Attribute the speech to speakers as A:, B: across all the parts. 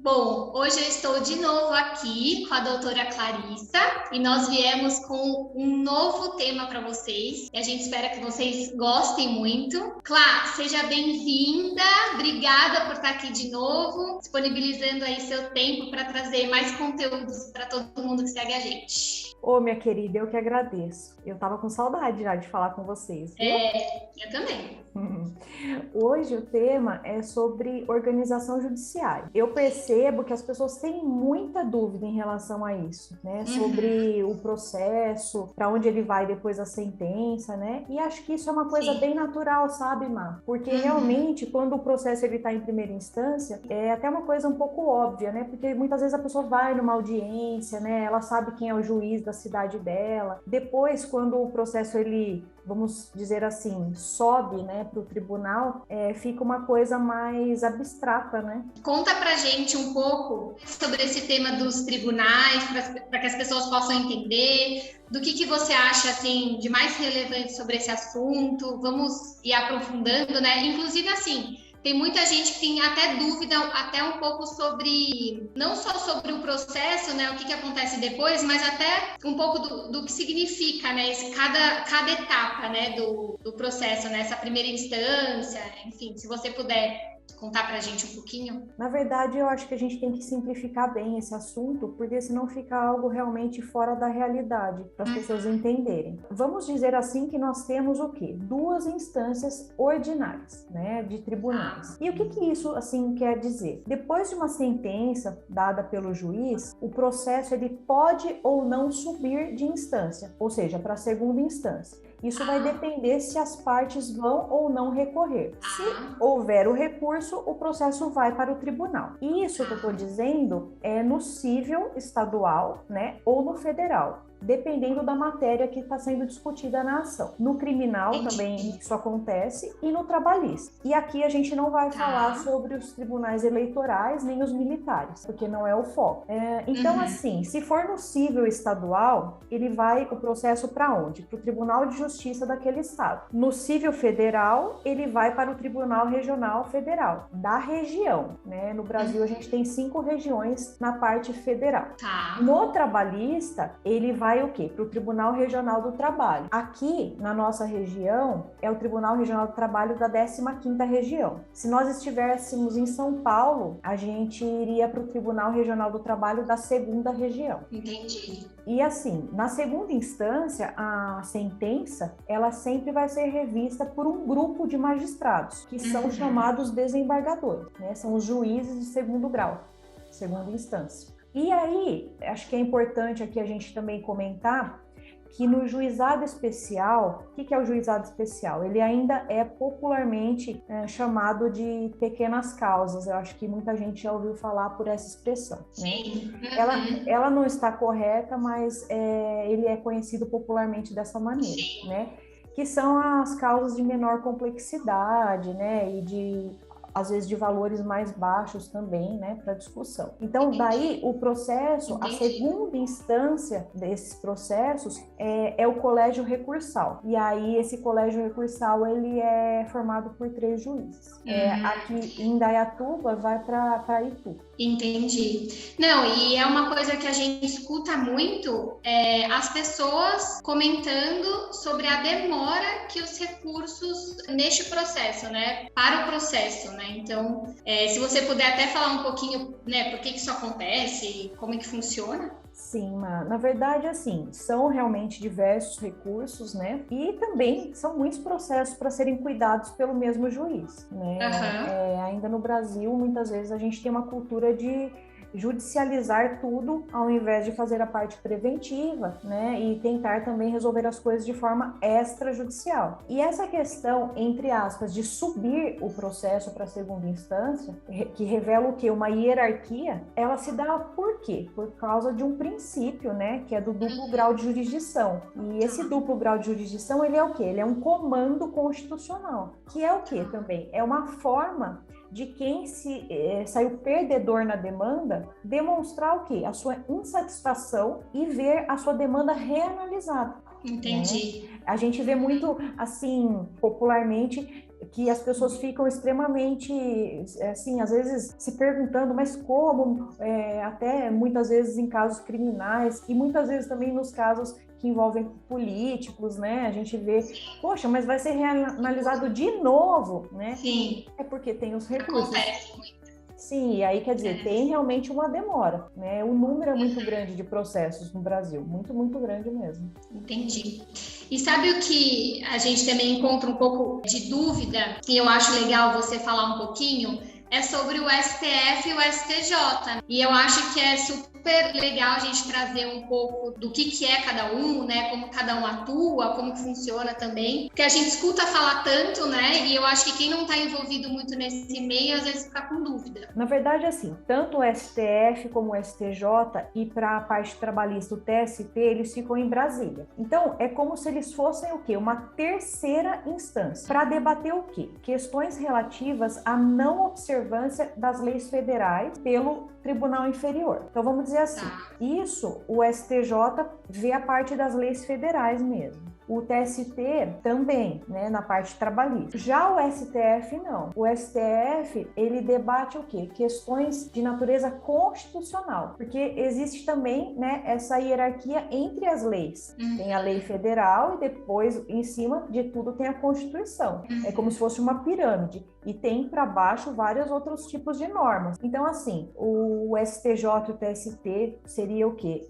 A: Bom, hoje eu estou de novo aqui com a doutora Clarissa e nós viemos com um novo tema para vocês e a gente espera que vocês gostem muito. Clá, seja bem-vinda, obrigada por estar aqui de novo, disponibilizando aí seu tempo para trazer mais conteúdos para todo mundo que segue a gente.
B: Ô, minha querida, eu que agradeço. Eu tava com saudade já de falar com vocês, viu?
A: Eu também.
B: Hoje o tema é sobre organização judiciária. Eu percebo que as pessoas têm muita dúvida em relação a isso, né? Sobre o processo, para onde ele vai depois da sentença, né? E acho que isso é uma coisa bem natural, sabe, Má? Porque realmente, quando o processo ele está em primeira instância, é até uma coisa um pouco óbvia, né? Porque muitas vezes a pessoa vai numa audiência, né? Ela sabe quem é o juiz da cidade dela. Depois, quando o processo ele, vamos dizer assim, sobe, né, para o tribunal, fica uma coisa mais abstrata, né?
A: Conta pra gente um pouco sobre esse tema dos tribunais, para que as pessoas possam entender do que você acha assim de mais relevante sobre esse assunto. Vamos ir aprofundando, né? Inclusive assim, tem muita gente que tem até dúvida, até um pouco sobre, não só sobre o processo, né, o que acontece depois, mas até um pouco do que significa, né, cada etapa, né, do processo, né, essa primeira instância, enfim, se você puder contar pra gente um pouquinho.
B: Na verdade, eu acho que a gente tem que simplificar bem esse assunto, porque senão fica algo realmente fora da realidade, para as pessoas entenderem. Vamos dizer assim que nós temos o quê? Duas instâncias ordinárias, né, de tribunais. E o que isso, assim, quer dizer? Depois de uma sentença dada pelo juiz, o processo ele pode ou não subir de instância, ou seja, para a segunda instância. Isso vai depender se as partes vão ou não recorrer. Se houver o recurso, o processo vai para o tribunal. Isso que eu estou dizendo é no cível estadual, né, ou no federal, dependendo da matéria que está sendo discutida na ação. No criminal também isso acontece e no trabalhista. E aqui a gente não vai falar sobre os tribunais eleitorais nem os militares, porque não é o foco. Então, assim, se for no cível estadual, ele vai o processo para onde? Para o Tribunal de Justiça daquele estado. No cível federal, ele vai para o Tribunal Regional Federal, da região, né? No Brasil, a gente tem 5 regiões na parte federal. No trabalhista, ele vai o quê? Para o Tribunal Regional do Trabalho. Aqui, na nossa região, é o Tribunal Regional do Trabalho da 15ª região. Se nós estivéssemos em São Paulo, a gente iria para o Tribunal Regional do Trabalho da 2ª região.
A: Entendi.
B: E assim, na segunda instância, a sentença, ela sempre vai ser revista por um grupo de magistrados, que são chamados desembargadores, né? São os juízes de segundo grau, segunda instância. E aí, acho que é importante aqui a gente também comentar que no juizado especial, o que é o juizado especial? Ele ainda é popularmente chamado de pequenas causas. Eu acho que muita gente já ouviu falar por essa expressão, né? Ela não está correta, mas ele é conhecido popularmente dessa maneira, né? Que são as causas de menor complexidade, né? E às vezes de valores mais baixos também, né, para discussão. Então, daí o processo, a segunda instância desses processos é o colégio recursal. E aí esse colégio recursal, ele é formado por 3 juízes. Aqui em Indaiatuba vai para Itu.
A: Entendi. Não, e é uma coisa que a gente escuta muito, as pessoas comentando sobre a demora que os recursos neste processo, né, para o processo, né? Então, se você puder até falar um pouquinho, né, por que isso acontece, como é que funciona?
B: Sim, na verdade, assim, são realmente diversos recursos, né? E também são muitos processos para serem cuidados pelo mesmo juiz, né? Ainda no Brasil, muitas vezes a gente tem uma cultura de judicializar tudo ao invés de fazer a parte preventiva, né, e tentar também resolver as coisas de forma extrajudicial. E essa questão, entre aspas, de subir o processo para a segunda instância, que revela o quê? Uma hierarquia, ela se dá por quê? Por causa de um princípio, né, que é do duplo grau de jurisdição. E esse duplo grau de jurisdição, ele é o quê? Ele é um comando constitucional, que é o quê também? É uma forma de quem saiu perdedor na demanda, demonstrar o quê? A sua insatisfação e ver a sua demanda reanalisada.
A: Entendi.
B: Né? A gente vê muito, assim, popularmente, que as pessoas ficam extremamente, assim, às vezes se perguntando, mas como? Até muitas vezes em casos criminais e muitas vezes também nos casos que envolvem políticos, né? A gente vê, poxa, mas vai ser reanalisado de novo, né?
A: Sim.
B: É porque tem os recursos.
A: Acontece muito.
B: Sim, e aí quer dizer, tem realmente uma demora, né? O número é muito grande de processos no Brasil, muito, muito grande mesmo.
A: Entendi. E sabe o que a gente também encontra um pouco de dúvida, e eu acho legal você falar um pouquinho, é sobre o STF e o STJ. E eu acho que é super legal a gente trazer um pouco do que é cada um, né? Como cada um atua, como funciona também. Porque a gente escuta falar tanto, né? E eu acho que quem não está envolvido muito nesse meio, às vezes fica com dúvida.
B: Na verdade, assim, tanto o STF como o STJ e para a parte trabalhista, o TST, eles ficam em Brasília. Então, é como se eles fossem o quê? Uma terceira instância. Para debater o quê? Questões relativas à não observância das leis federais pelo Tribunal Inferior. Então, vamos dizer assim, isso o STJ vê a parte das leis federais mesmo. O TST também, né, na parte trabalhista. Já o STF não. O STF, ele debate o quê? Questões de natureza constitucional, porque existe também, né, essa hierarquia entre as leis. Tem a lei federal e depois, em cima de tudo, tem a Constituição. É como se fosse uma pirâmide. E tem para baixo vários outros tipos de normas. Então, assim, o STJ e o TST seria o quê?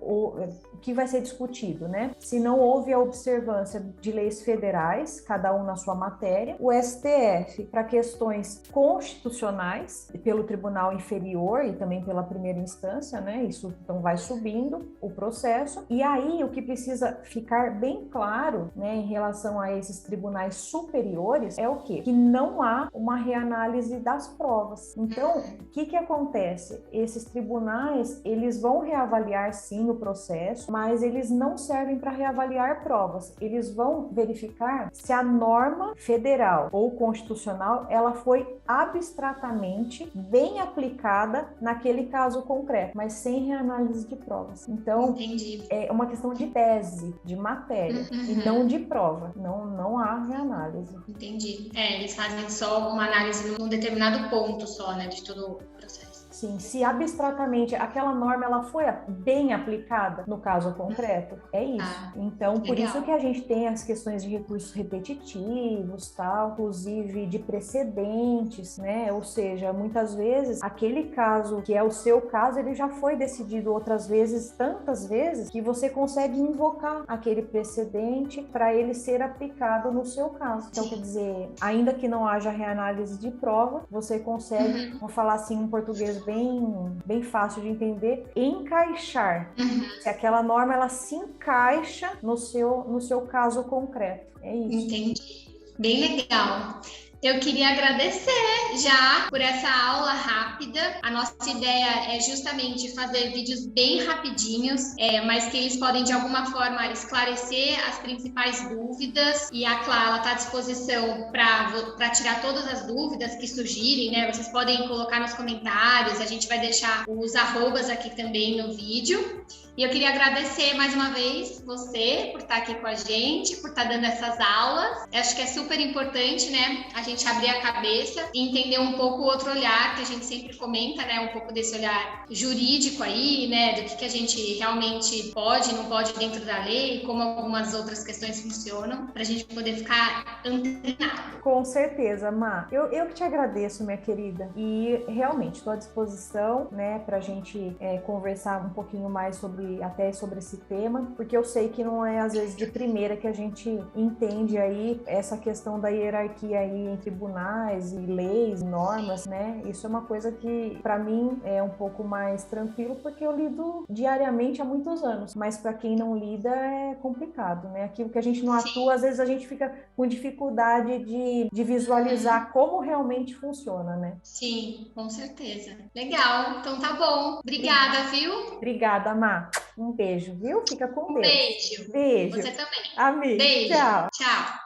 B: O que vai ser discutido, né? Se não houve a observância de leis federais, cada um na sua matéria, o STF para questões constitucionais, pelo Tribunal Inferior e também pela primeira instância, né? Isso então vai subindo o processo. E aí o que precisa ficar bem claro, né, em relação a esses tribunais superiores é o quê? Que não há uma reanálise das provas. Então, o que acontece? Esses tribunais, eles vão reavaliar sim o processo, mas eles não servem para reavaliar provas. Eles vão verificar se a norma federal ou constitucional, ela foi abstratamente bem aplicada naquele caso concreto, mas sem reanálise de provas. Então,
A: entendi.
B: É uma questão de tese, de matéria, e não de prova. Não há reanálise.
A: Entendi. Eles fazem só uma análise num determinado ponto só, né, de todo o processo.
B: Sim, se abstratamente aquela norma ela foi bem aplicada no caso concreto, é isso. Então, por isso que a gente tem as questões de recursos repetitivos, tal, inclusive de precedentes, né? Ou seja, muitas vezes aquele caso que é o seu caso, ele já foi decidido outras vezes, tantas vezes, que você consegue invocar aquele precedente para ele ser aplicado no seu caso. Então, quer dizer, ainda que não haja reanálise de prova, você consegue, vou falar assim em português bem fácil de entender, encaixar. Se aquela norma ela se encaixa no seu caso concreto. É isso.
A: Entendi. Bem legal. Eu queria agradecer já por essa aula rápida. A nossa ideia é justamente fazer vídeos bem rapidinhos, mas que eles podem de alguma forma esclarecer as principais dúvidas. E a Clara está à disposição para tirar todas as dúvidas que surgirem, né? Vocês podem colocar nos comentários, a gente vai deixar os arrobas aqui também no vídeo. E eu queria agradecer mais uma vez você por estar aqui com a gente, por estar dando essas aulas. Eu acho que é super importante, né, a gente abrir a cabeça e entender um pouco o outro olhar que a gente sempre comenta, né, um pouco desse olhar jurídico aí, né, do que a gente realmente pode e não pode dentro da lei, como algumas outras questões funcionam, para a gente poder ficar antenado.
B: Com certeza, Má. Eu que te agradeço, minha querida. E realmente estou à disposição, né, para a gente conversar um pouquinho mais sobre esse tema, porque eu sei que não é às vezes de primeira que a gente entende aí essa questão da hierarquia aí em tribunais e leis, normas, né? Isso é uma coisa que para mim é um pouco mais tranquilo, porque eu lido diariamente há muitos anos, mas para quem não lida é complicado, né? Aquilo que a gente não atua, às vezes a gente fica com dificuldade de visualizar como realmente funciona, né?
A: Sim, com certeza. Legal, então tá bom. Obrigada, viu?
B: Obrigada, Má. Um beijo, viu? Fica com Deus.
A: Beijo.
B: Beijo.
A: Você também.
B: Amém.
A: Beijo.
B: Tchau.
A: Tchau.